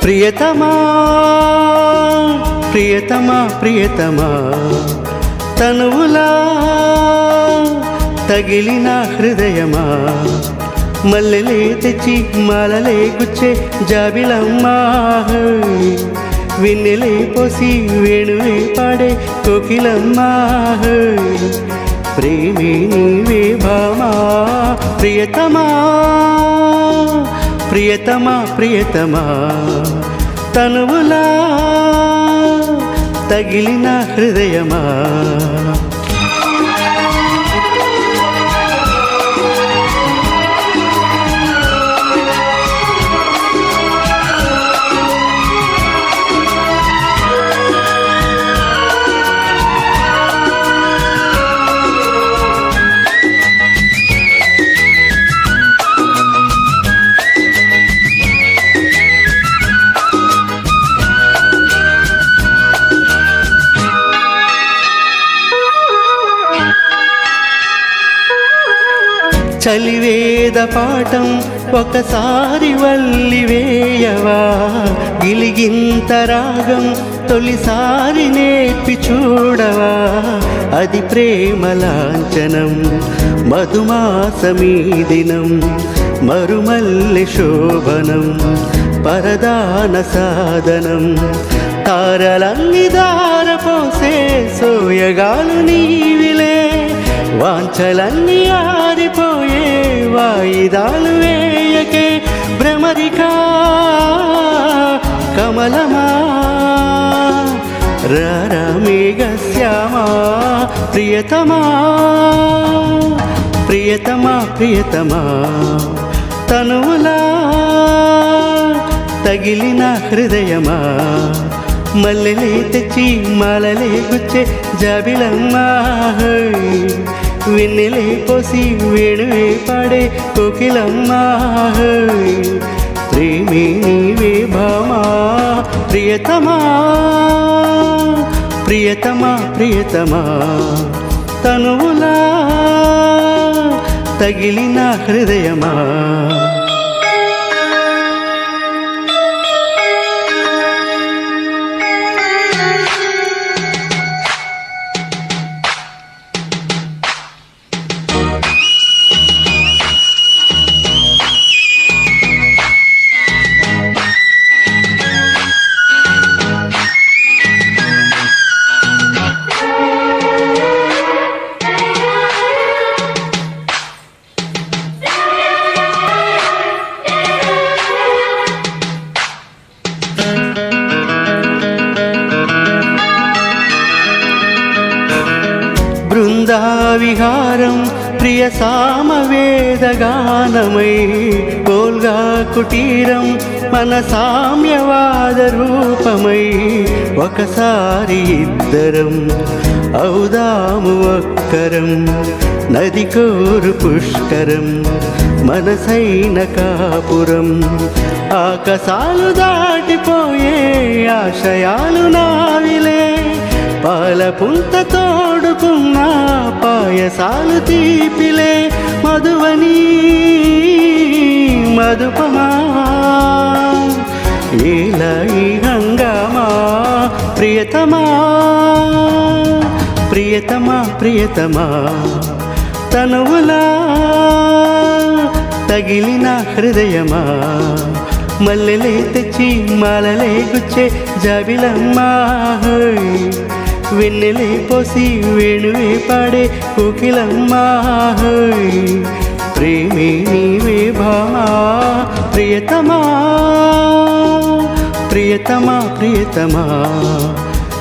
ప్రియతమా ప్రియతమా ప్రియతమా తనువులా తగిలిన హృదయమా మల్లెలే తెచ్చి మాలలే గుచ్చే జాబిలమ్మా వెన్నెలే పోసి వేణువే పాడే కోకిలమ్మా ప్రేమే నీవే భామా ప్రియతమా ప్రియతమా ప్రియతమా తనువులా తగిలిన హృదయమా చలివేద పాఠం ఒకసారి వల్లి వేయవా గిలిగింత రాగం తొలిసారి నేర్పి చూడవా అది ప్రేమ లాంఛనం మధుమాసమీ దినం మరుమల్లె శోభనం పరదాన సాధనం తారలన్ని దారపోసే సోయగాలు నీవిలే వాంఛలన్నీ ఆరిపోయే వాయిదాలు వేయకే భ్రమరికా కమలమా రారమేఘశ్యామా ప్రియతమా ప్రియతమా ప్రియతమా తనువులా తగిలిన హృదయమా మల్లెలే తెచ్చి మాలలే గుచ్చే జాబిలమ్మా వెన్నెలే పోసి వేణువే పాడే కోకిలమ్మా ప్రేమే నీవే భామా ప్రియతమా ప్రియతమా ప్రియతమా తనువులా తగిలిన హృదయమా బృందావిహారం ప్రియ సామవేదగానమై పోల్గా కుటీరం మన సామ్యవాద రూపమై ఒకసారి ఇద్దరం ఔదాము ఒక్కరం నది కోరు పుష్కరం మనసైన కాపురం ఆకాశాలు దాటిపోయే ఆశయాలు నావిలే పాల పుంత తోడుకున్న పాయసాలు తీపిలే మధువని మధుపమా ఇలా ఈ హంగామా ప్రియతమా ప్రియతమా ప్రియతమా తనువులా తగిలిన హృదయమా మల్లెలే తెచ్చి మాలలే గుచ్చే జాబిలమ్మా వెన్నెలే పోసి వేణువే పాడే కోకిలమ్మా ప్రేమే నీవే భామా ప్రియతమా ప్రియతమా ప్రియతమా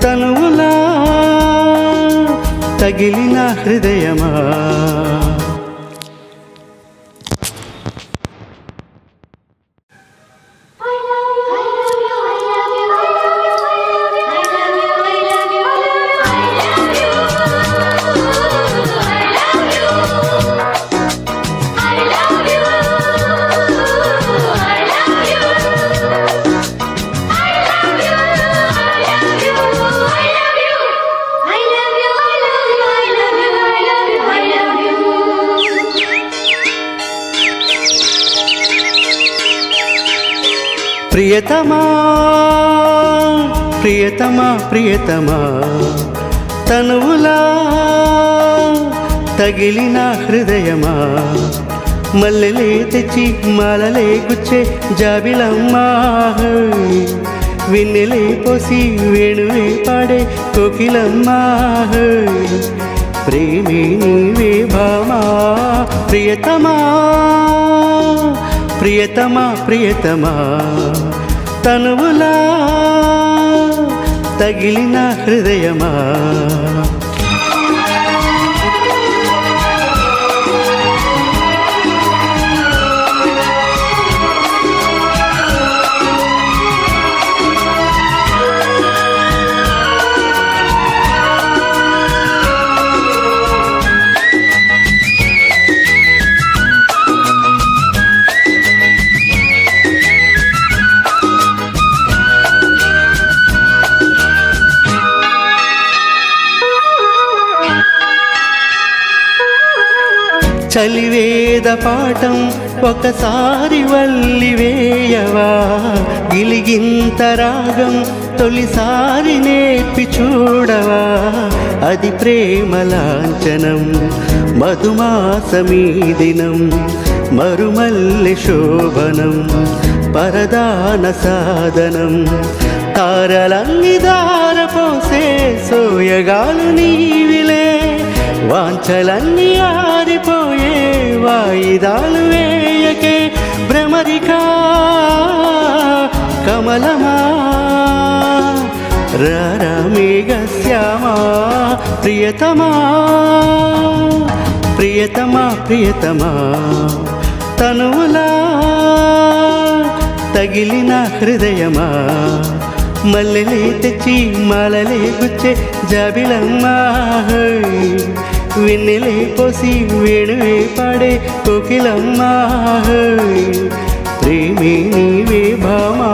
తనువులా తగిలిన హృదయమా ప్రియతమా ప్రియతమా ప్రియతమా తనువులా తగిలిన హృదయమా మల్లెలే తెచ్చి మాలలే గుచ్చే జాబిలమ్మా వెన్నెలే పోసి వేణువే పాడే కోకిలమ్మా ప్రేమే నీవే భామా ప్రియతమా ప్రియతమా ప్రియతమా తనువులా తగిలిన హృదయమా చలివేద పాఠం ఒకసారి వల్లి వేయవా గిలిగింత రాగం తొలిసారి నేర్పి చూడవా అది ప్రేమ లాంఛనం మధుమాసమీ దినం మరుమల్లె శోభనం పరదాన సాధనం తారలన్ని దారపోసే సోయగాలు నీవిలే వాంఛలన్నీ ఆరిపోయే వాయిదాలు వేయకే భ్రమరికా కమలమా రామేఘశ్యామా ప్రియతమా ప్రియతమా ప్రియతమా తనువులా తగిలిన హృదయమా మల్లెలే తెచ్చి మాలలే గుచ్చే జాబిలమ్మా వెన్నెలే పోసి వేణువే పాడే కోకిలమ్మా ప్రేమే నీవే భామా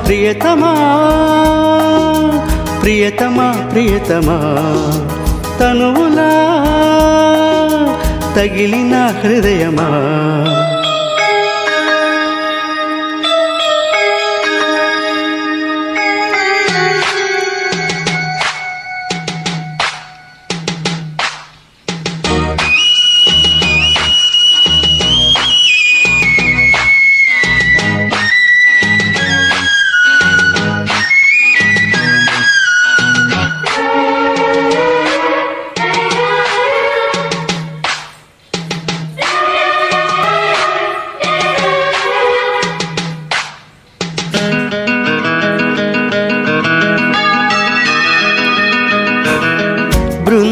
ప్రియతమా ప్రియతమా ప్రియతమా తనువులా తగిలిన హృదయమా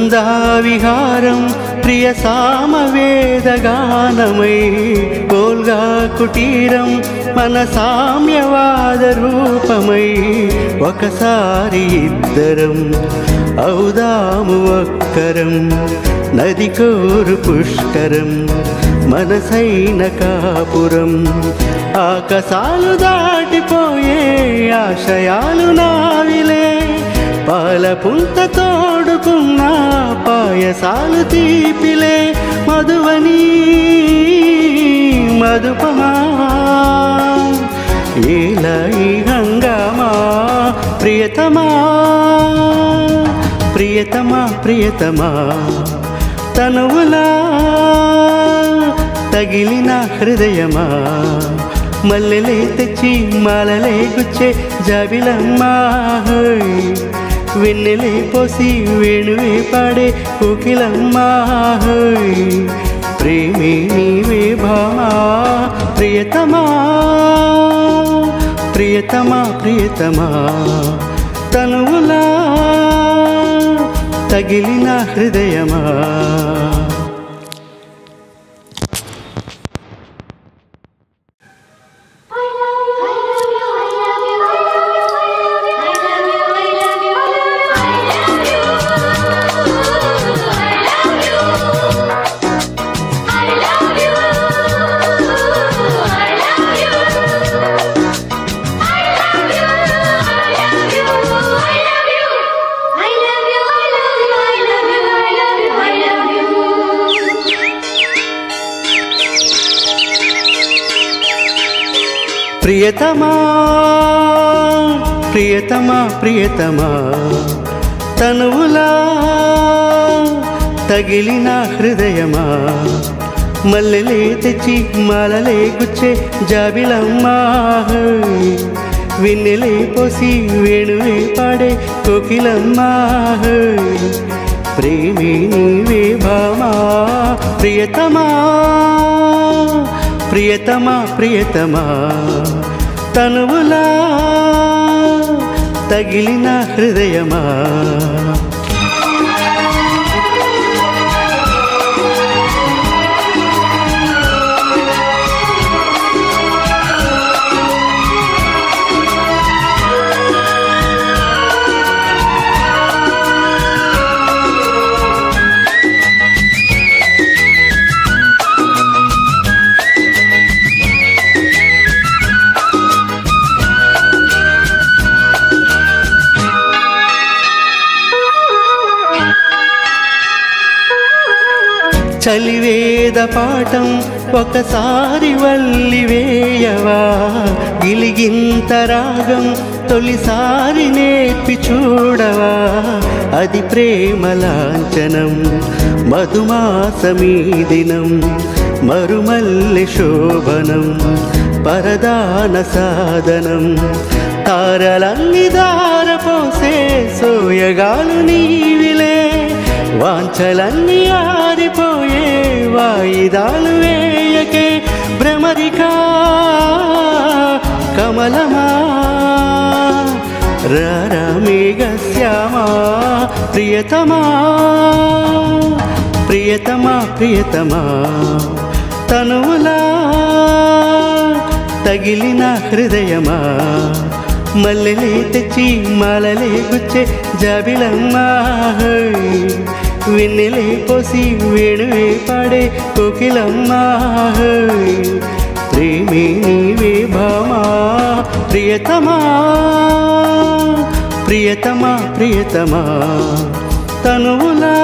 బృందావిహారం ప్రియ సామవేదగానమై కోల్గా కుటీరం మన సామ్యవాద రూపమై ఒకసారి ఇద్దరం ఔదాము ఒక్కరం నది కోరు పుష్కరం మనసైన కాపురం ఆకాశాలు దాటిపోయే ఆశయాలు నావిలే పాల పుంత తోడుకున్న పాయసాలు తీపిలే మధువని మధుపమా ఏలా ఈ హంగామా ప్రియతమా ప్రియతమా ప్రియతమా తనువులా తగిలిన హృదయమా మల్లెలే తెచ్చి మాలలే గుచ్చే జాబిలమ్మా వెన్నెలే పోసి వేణువే పాడే కోకిలమ్మా ప్రేమే నీవే భామా ప్రియతమా ప్రియతమా ప్రియతమా తనువులా తగిలిన హృదయమా I love you. ప్రియతమా ప్రియతమా ప్రియతమా తనువులా తగిలిన హృదయమా మల్లెలే తెచ్చి మాలలే గుచ్చే జాబిలమ్మా వెన్నెలే పోసి వేణువే పాడే కోకిలమ్మా ప్రేమే నీవే భామా ప్రియతమా ప్రియతమా ప్రియతమా తనువులా తగిలిన హృదయమా చలివేద పాఠం ఒకసారి వల్లి వేయవా గిలిగింత రాగం తొలిసారి నేర్పి చూడవా అది ప్రేమ లాంఛనం మధుమాసమీ దినం మరుమల్లి శోభనం పరదాన సాధనం తారలన్ని దారపోసే సోయగాలు నీవిలే వాంఛలన్నీ ఆరిపోయే వాయిదాలు వేయకే భ్రమరికా కమలమా రామేఘశ్యామా ప్రియతమా ప్రియతమా ప్రియతమా తనువులా తగిలిన హృదయమా మల్లెలే తెచ్చి మాలలే గుచ్చే జాబిలమ్మా వెన్నెలే పోసి వేణువే పాడే కోకిలమ్మా ప్రేమే నీవే భామా ప్రియతమా ప్రియతమా ప్రియతమా తనువులా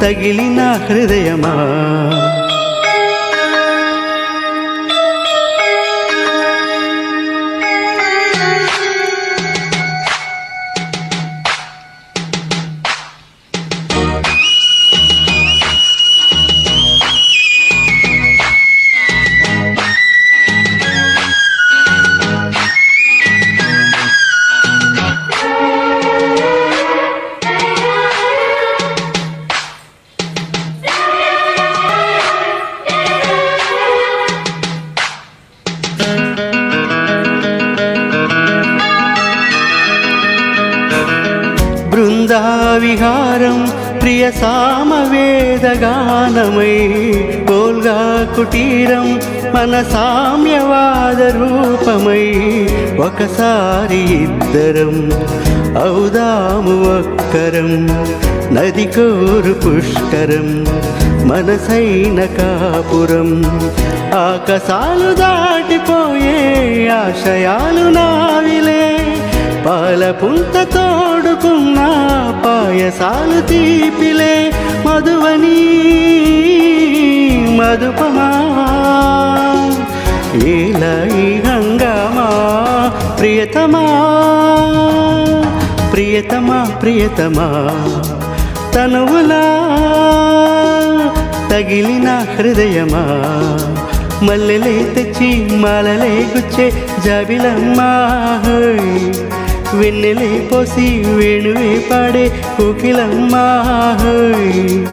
తగిలిన హృదయమా బృందావిహారం ప్రియ సామవేదగానమై పోల్గా కుటీరం మన సామ్యవాద రూపమై ఒకసారి ఇద్దరం ఔదాము ఒక్కరం నది కోరు పుష్కరం మనసైన కాపురం ఆకాశాలు దాటిపోయే ఆశయాలు నావిలే పాల పుంత తోడుకున్న పాయసాలు తీపిలే మధువని మధుపమా ఏలా ఈ హంగామా ప్రియతమా ప్రియతమా ప్రియతమా తనువులా తగిలిన హృదయమా మల్లెలే తెచ్చి మాలలే గుచ్చే జాబిలమ్మా వెన్నెలే పోసి వేణువే పాడే కోకిలమ్మా